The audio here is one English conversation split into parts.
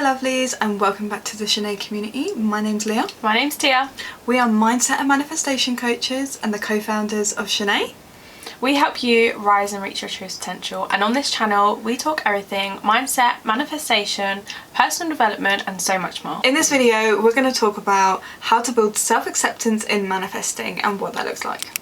lovelies, and welcome back to the Zhené community. My name's Leah. My name's Tia. We are mindset and manifestation coaches and the co-founders of Zhené. We help you rise and reach your truest potential, and on this channel we talk everything mindset, manifestation, personal development and so much more. In this video we're going to talk about how to build self-acceptance in manifesting and what that looks like.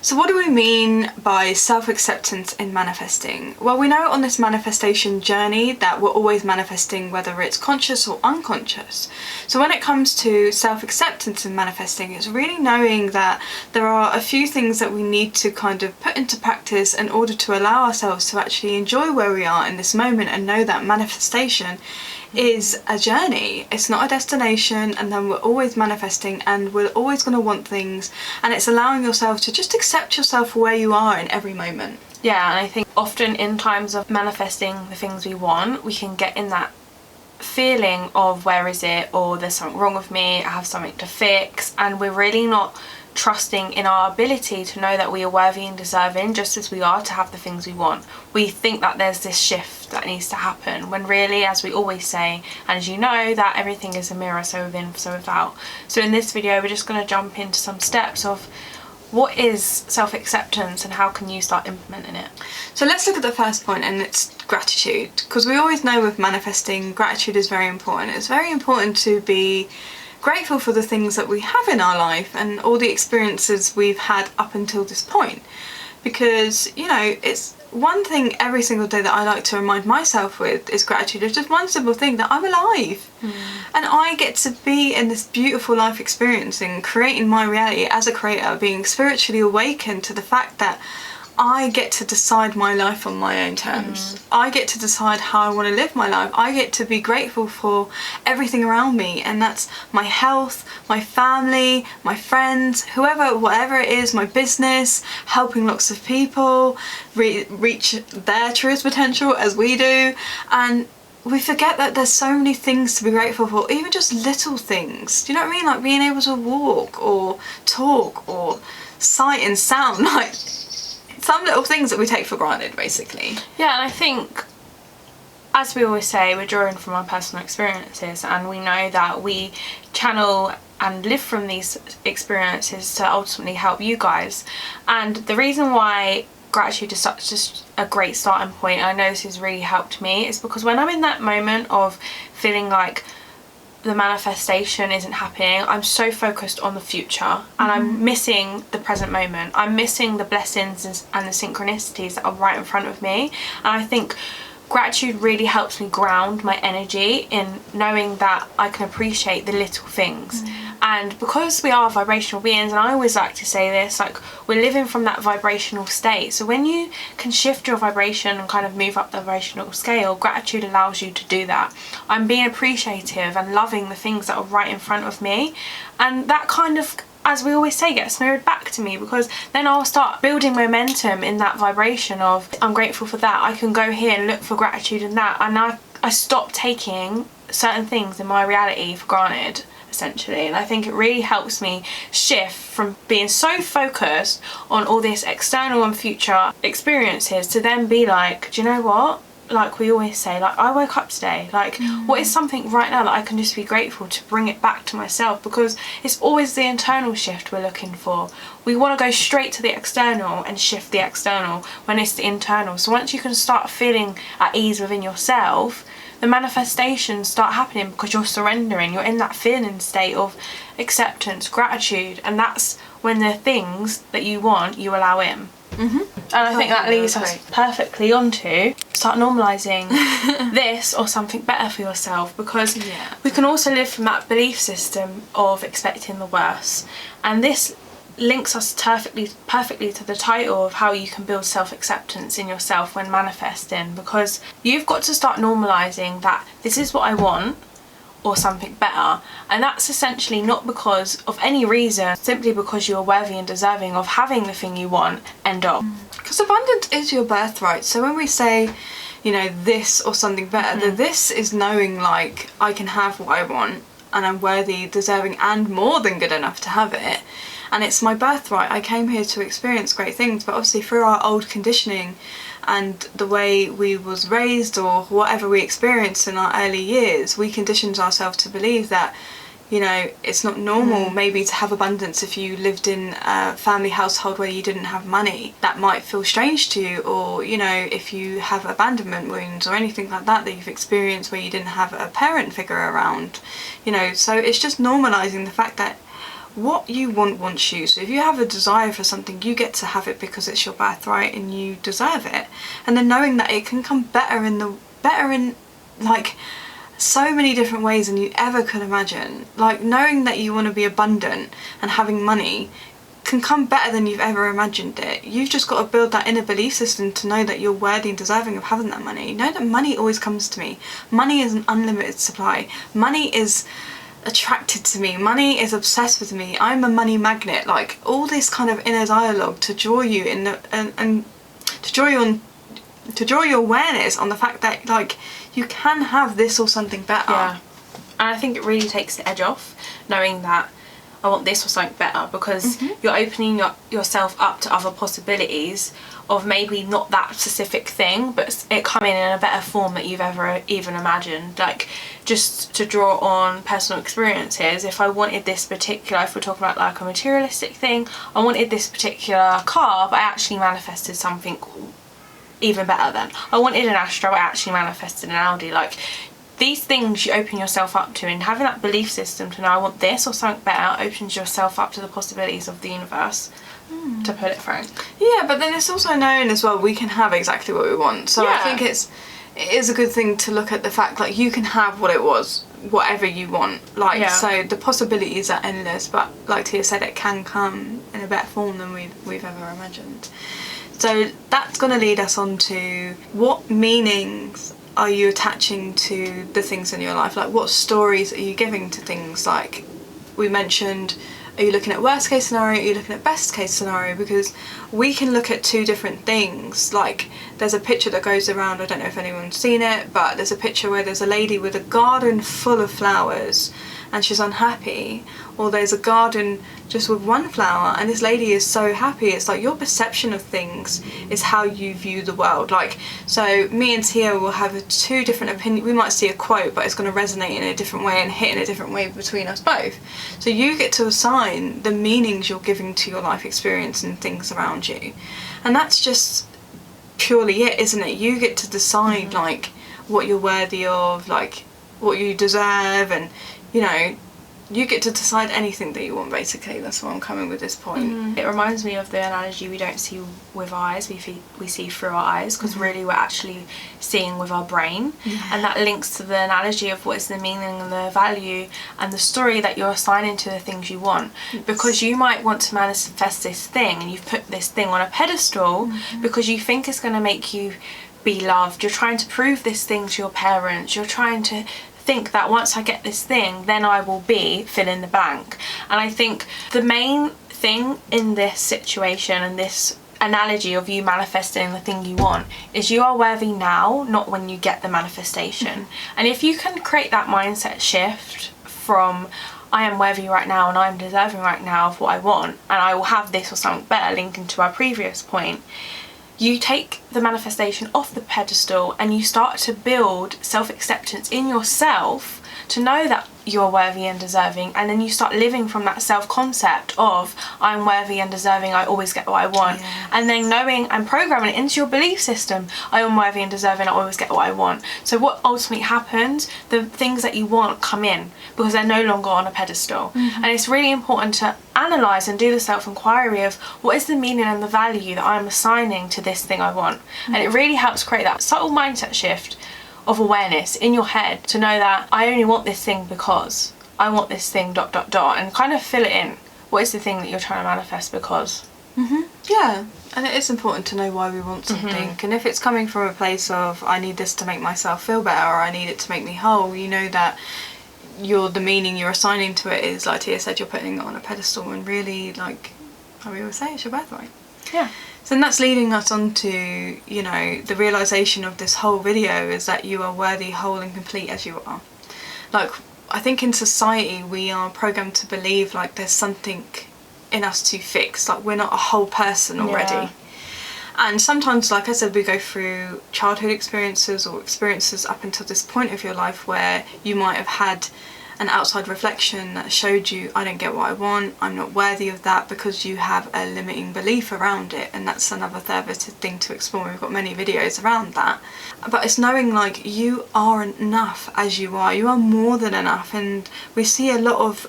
So what do we mean by self-acceptance in manifesting? Well, we know on this manifestation journey that we're always manifesting, whether it's conscious or unconscious. So when it comes to self-acceptance in manifesting, it's really knowing that there are a few things that we need to kind of put into practice in order to allow ourselves to actually enjoy where we are in this moment and know that manifestation is a journey. It's not a destination, and then we're always manifesting and we're always going to want things, and it's allowing yourself to just accept yourself where you are in every moment. Yeah, and I think often in times of manifesting the things we want, we can get in that feeling of where is it, or there's something wrong with me, I have something to fix, and we're really not trusting in our ability to know that we are worthy and deserving just as we are to have the things we want. We think that there's this shift that needs to happen, when really, as we always say, and as you know, that everything is a mirror, so within, so without. So in this video we're just going to jump into some steps of what is self-acceptance and how can you start implementing it. So let's look at the first point, and it's gratitude, because we always know with manifesting, gratitude is very important. It's very important to be grateful for the things that we have in our life and all the experiences we've had up until this point, because, you know, it's one thing every single day that I like to remind myself with is gratitude. It's just one simple thing, that I'm alive and I get to be in this beautiful life experiencing, creating my reality as a creator, being spiritually awakened to the fact that I get to decide my life on my own terms. I get to decide how I want to live my life. I get to be grateful for everything around me, and that's my health, my family, my friends, whoever, whatever it is, my business, helping lots of people reach their truest potential as we do. And we forget that there's so many things to be grateful for, even just little things. Do you know what I mean? Like being able to walk or talk or sight and sound, like some little things that we take for granted, basically. Yeah, and I think, as we always say, we're drawing from our personal experiences, and we know that we channel and live from these experiences to ultimately help you guys. And the reason why gratitude is such just a great starting point, and I know this has really helped me, is because when I'm in that moment of feeling like the manifestation isn't happening, I'm so focused on the future and I'm missing the present moment. I'm missing the blessings and the synchronicities that are right in front of me. And I think gratitude really helps me ground my energy in knowing that I can appreciate the little things. And because we are vibrational beings, and I always like to say this, like, we're living from that vibrational state. So when you can shift your vibration and kind of move up the vibrational scale, gratitude allows you to do that. I'm being appreciative and loving the things that are right in front of me, and that kind of, as we always say, gets mirrored back to me, because then I'll start building momentum in that vibration of, I'm grateful for that, I can go here and look for gratitude in that, and I stop taking certain things in my reality for granted, essentially. And I think it really helps me shift from being so focused on all this external and future experiences to then be like, do you know what? Like we always say, like, I woke up today, like what is something right now that I can just be grateful to bring it back to myself, because it's always the internal shift we're looking for. We want to go straight to the external and shift the external when it's the internal. So once you can start feeling at ease within yourself, the manifestations start happening, because you're surrendering, you're in that feeling state of acceptance, gratitude, and that's when the things that you want, you allow in. And I think that leads us perfectly onto start normalizing this or something better for yourself, because we can also live from that belief system of expecting the worst, and this links us perfectly to the title of how you can build self-acceptance in yourself when manifesting, because you've got to start normalizing that this is what I want, or something better, and that's essentially not because of any reason, simply because you are worthy and deserving of having the thing you want. End of. Because abundance is your birthright. So when we say, you know, this or something better, the this is knowing, like, I can have what I want, and I'm worthy, deserving, and more than good enough to have it. And it's my birthright. I came here to experience great things, but obviously through our old conditioning and the way we was raised or whatever we experienced in our early years, we conditioned ourselves to believe that, you know, it's not normal maybe to have abundance if you lived in a family household where you didn't have money. That might feel strange to you. Or, you know, if you have abandonment wounds or anything like that you've experienced where you didn't have a parent figure around, you know. So it's just normalizing the fact that what you want wants you. So if you have a desire for something, you get to have it because it's your birthright and you deserve it. And then knowing that it can come better in like so many different ways than you ever could imagine. Like knowing that you want to be abundant and having money can come better than you've ever imagined it. You've just got to build that inner belief system to know that you're worthy and deserving of having that money. Know that money always comes to me. Money is an unlimited supply. Money is attracted to me. Money is obsessed with me. I'm a money magnet. Like all this kind of inner dialogue to draw you in the, and to draw you on, to draw your awareness on the fact that like you can have this or something better. Yeah. And I think it really takes the edge off knowing that I want this or something better, because you're opening yourself up to other possibilities of maybe not that specific thing, but it coming in a better form that you've ever even imagined. Like, just to draw on personal experiences, if I wanted this particular, if we're talking about like a materialistic thing, I wanted this particular car, but I actually manifested something even better then. I wanted an Astra, but I actually manifested an Audi. Like, these things you open yourself up to, and having that belief system to know I want this or something better opens yourself up to the possibilities of the universe, to put it frank. Yeah, but then it's also known as well we can have exactly what we want. So I think it is a good thing to look at the fact like you can have whatever you want. Like so the possibilities are endless, but like Tia said, it can come in a better form than we've ever imagined. So that's going to lead us on to what meanings are you attaching to the things in your life? Like what stories are you giving to things? Like we mentioned, are you looking at worst case scenario? Are you looking at best case scenario? Because we can look at two different things. Like there's a picture that goes around, I don't know if anyone's seen it, but there's a picture where there's a lady with a garden full of flowers and she's unhappy, or there's a garden just with one flower and this lady is so happy. It's like your perception of things is how you view the world. Like, so me and Tia will have two different opinions. We might see a quote, but it's going to resonate in a different way and hit in a different way between us both. So you get to assign the meanings you're giving to your life experience and things around you. And that's just purely it, isn't it? You get to decide like what you're worthy of, like what you deserve, and you know, you get to decide anything that you want, basically. That's where I'm coming with this point. It reminds me of the analogy, we don't see with our eyes, we see through our eyes, because really we're actually seeing with our brain. And that links to the analogy of what is the meaning and the value and the story that you're assigning to the things you want. Because you might want to manifest this thing and you've put this thing on a pedestal because you think it's going to make you be loved. You're trying to prove this thing to your parents. You're trying to think that once I get this thing, then I will be fill in the blank. And I think the main thing in this situation and this analogy of you manifesting the thing you want is you are worthy now, not when you get the manifestation. And if you can create that mindset shift from I am worthy right now and I am deserving right now of what I want, and I will have this or something better, linking to our previous point, you take the manifestation off the pedestal and you start to build self-acceptance in yourself to know that you're worthy and deserving, and then you start living from that self-concept of I'm worthy and deserving, I always get what I want. And then knowing and programming it into your belief system, I am worthy and deserving, I always get what I want. So what ultimately happens, the things that you want come in because they're no longer on a pedestal. And it's really important to analyse and do the self-inquiry of what is the meaning and the value that I'm assigning to this thing I want. And it really helps create that subtle mindset shift of awareness in your head to know that I only want this thing because I want this thing ... and kind of fill it in. What is the thing that you're trying to manifest because? Yeah, and it is important to know why we want something. And if it's coming from a place of I need this to make myself feel better, or I need it to make me whole, you know that the meaning you're assigning to it is, like Tia said, you're putting it on a pedestal, and really, like how we always say, it's your birthright. Yeah. So that's leading us on to, you know, the realisation of this whole video is that you are worthy, whole and complete as you are. Like, I think in society we are programmed to believe like there's something in us to fix, like we're not a whole person already. Yeah. And sometimes, like I said, we go through childhood experiences or experiences up until this point of your life where you might have had an outside reflection that showed you, I don't get what I want, I'm not worthy of that, because you have a limiting belief around it. And that's another further thing to explore. We've got many videos around that. But it's knowing like you are enough as you are more than enough. And we see a lot of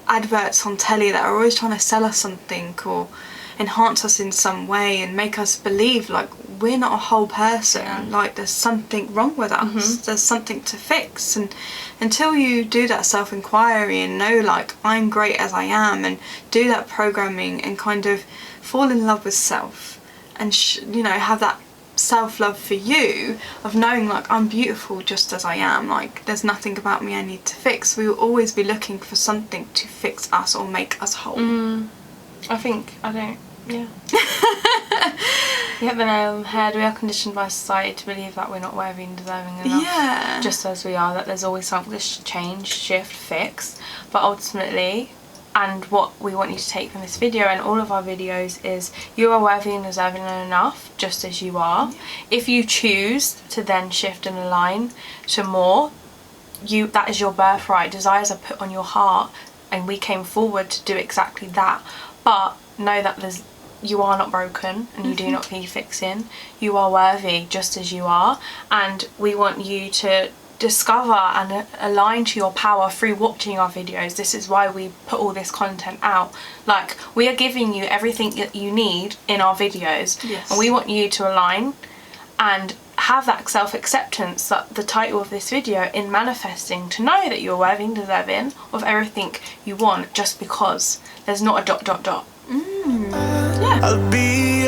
adverts on telly that are always trying to sell us something or enhance us in some way and make us believe like we're not a whole person, like there's something wrong with us, there's something to fix. And until you do that self-inquiry and know like I'm great as I am, and do that programming and kind of fall in love with self and you know, have that self-love for you of knowing like I'm beautiful just as I am, like there's nothing about me I need to fix. We will always be looking for something to fix us or make us whole. Yeah. You hit the nail on the head. We are conditioned by society to believe that we're not worthy and deserving enough, just as we are, that there's always something to change, shift, fix. But ultimately, and what we want you to take from this video and all of our videos is you are worthy and deserving enough just as you are. If you choose to then shift and align to more, that is your birthright. Desires are put on your heart, and we came forward to do exactly that. But know that you are not broken and you do not need fixing. You are worthy just as you are, and we want you to discover and align to your power through watching our videos. This is why we put all this content out. Like, we are giving you everything that you need in our videos, and we want you to align and have that self-acceptance, that the title of this video, in manifesting, to know that you're worthy and deserving of everything you want, just because there's not a ... I'll be